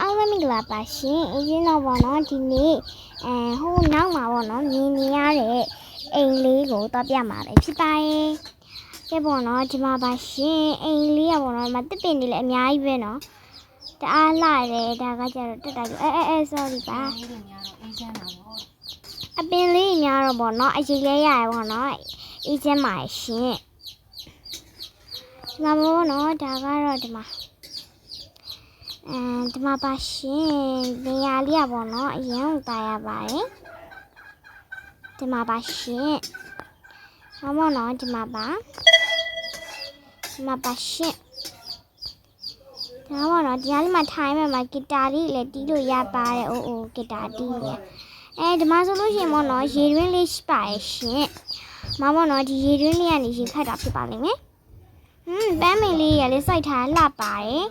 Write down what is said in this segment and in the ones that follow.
အားလုံးမင်္ဂလာပါရှင်အရင်တော့ပေါ့နော်ဒီနေ့ဟိုနောက်မှာပေါ့နော်မြင်နေရတဲ့အိမ်လေးကိုတော့ပြမှာပဲဖြစ်ပါရဲ့ကဲပေါ့နော်ဒီမှာပါရှင်အိမ်လေးကပေါ့နော်မတစ်ပင်တွေလည်းအများကြီးပဲနော်တအားလှတယ်ဒါကကြတော့တက်တာsorry ပါအပင်လေးများတော့ပေါ့နော်အရေးလေးရရပေါ့နော်အေးချမ်းပါရှင်ဒီမှာပေါ့နော်ဒါကတော့ဒီမှာပါရှင်နေရာလေးอ่ะပေါ့နော်အရင်ကတာရပါတယ်ဒီမှာပါရှင်ဟောမနော်ဒီမှာပါရှင်ဒါပေါ့နော်ဒီကလေးမှာထိုင်မှာဂီတာလေးလည်းတီးလို့ရပါတယ်အိုးဂီတာတီးရဒီမှာဆိုလို့ရှိရင်ပေါ့နော်ရေတွင်းလေးရှိပါရဲ့ရှင်မပေါ့နော်ဒီရေတွင်းလေးကနေရေခတ်တာဖြစ်ပါလိမ့်မယ်ပန်းမင်လေးရလေးစိုက်ထားလှပါတယ်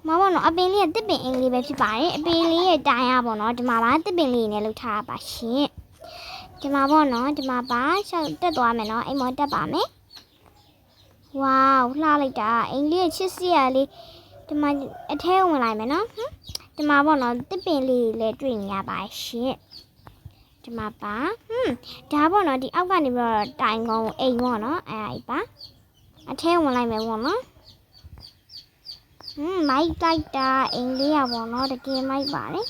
မပေါ့နော်အပင်လေးကတစ်ပင်အင်းလေးပဲဖြစ်ပါတယ်အပင်လေးရဲ့တိုင်ရပေါ့နော်ဒီမှာပါတစ်ပင်လေးနဲ့လှုပ်ထားပါရှင်ဒီမှာပေါ့နော်ဒီမှာပါရှောက်တက်သွားမယ်နော်အိမ်မော်တက်ပါမယ်ဝေါလှလိုက်တာအိမ်လေးရဲ့ချစ်စရာလေးဒီမှာအထဲဝင်လိုက်မယ်နော်ဒီမှာပေါ့နော်တစ်ပင်လေးလည်းတွေ့နေရပါရှင်ဒီမှာပါဒါပေါ့နော်ဒီအောက်ကနေပြီးတော့တိုင်ကုန်းအိမ်ပေါ့နော်အဲ့ပါအထဲဝင်လိုက်မယ်ပေါ့နော်မိုက်တိုက်တာအင်လေးရပေါ့နော်တကယ်မိုက်ပါတယ်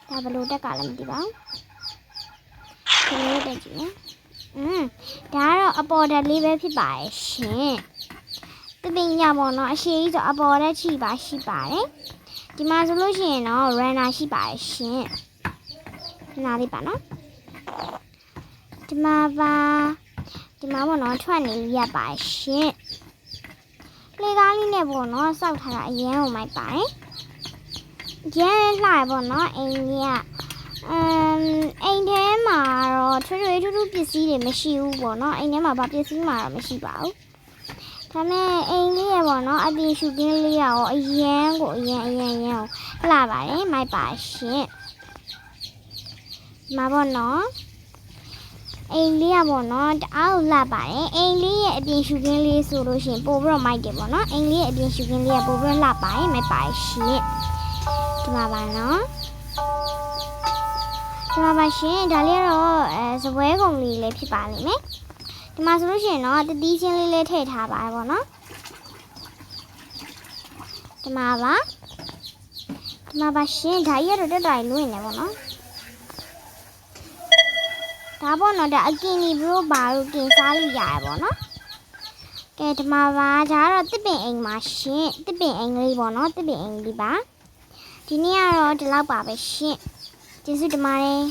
ဒါဘလို့တက်ကလည်းမသိပါဘူးဒီလိုတက်ကြည့်ဒါကတော့အပေါ်တက်လေးပဲဖြစ်ပါရဲ့ရှင်တပင်းရပေါ့နော်အရှိကြီးဆိုအပေါ်တက်ရှိပါတယ်ဒီမှာဆိုလို့ရှိရင်တော့ runner ရှိပါရဲ့ရှင်နားလေးပါနော်ဒီမှာပေါ့နော်ထွက်နေရပါရှင်လေကားလေးနဲ့ပေါ့နော်စောက်ထားတာအရင်ကမိုက်ပါတယ်ရမ်းလှရပေါ့နော်အိမ်ကြီးကအိမ်ထဲမှာတော့ထွေးထူးပစ္စည်းတွေမရှိဘူးပေါ့နော်အိမ်ထဲမှာဘာပစ္စည်းမှတော့မရှိပါဘူးဒါမဲ့အိမ်လေးရပေါ့နော်အပြင်ရှုခင်းလေးရောအရန်လှပါတယ်မိုက်ပါရှင်မှာပေါ့နော်အိမ်လေးရပေါ့နော်တအားလှပါတယ်အိမ်လေးရဲ့အပြင်ရှုခင်းလေးဆိုလို့ရှိရင်ပို့ပြီးတော့မိုက်တယ်ပေါ့နော်အိမ်လေးရဲ့အပြင်ရှုခင်းလေးကပို့ပြီးတော့လှပါတယ်မိုက်ပါရှင်ဒီမှာပါနော်ဒီမှာပါရှင်ဒါလေးတော့စပွဲကုန်လေးလည်းဖြစ်ပါလိမ့်မယ်ဒီမှာဆိုလို့ရှိရင်တော့တတိချင်းလေးလည်းထည့်ထားပါပေါ့နော်ဒီမှာပါရှင်ဒါကြီးကတော့တက်တိုင်းလွင့်နေပေါ့နော်ဒါပေါ့နော်ဒါအကင်ကြီးဘလို့ဘာလို့ကင်စားလို့ရရပေါ့နော်ကဲဒီမှာပါဒါကတော့တစ်ပင်အိမ်မှာရှင်တစ်ပင်အိမ်လေးပေါ့နော်တစ်ပင်အိမ်လေးပါဒီနေ့ကတော့ဒီလောက်ပါပဲရှင်ကျေးဇူးတင်ပါတယ်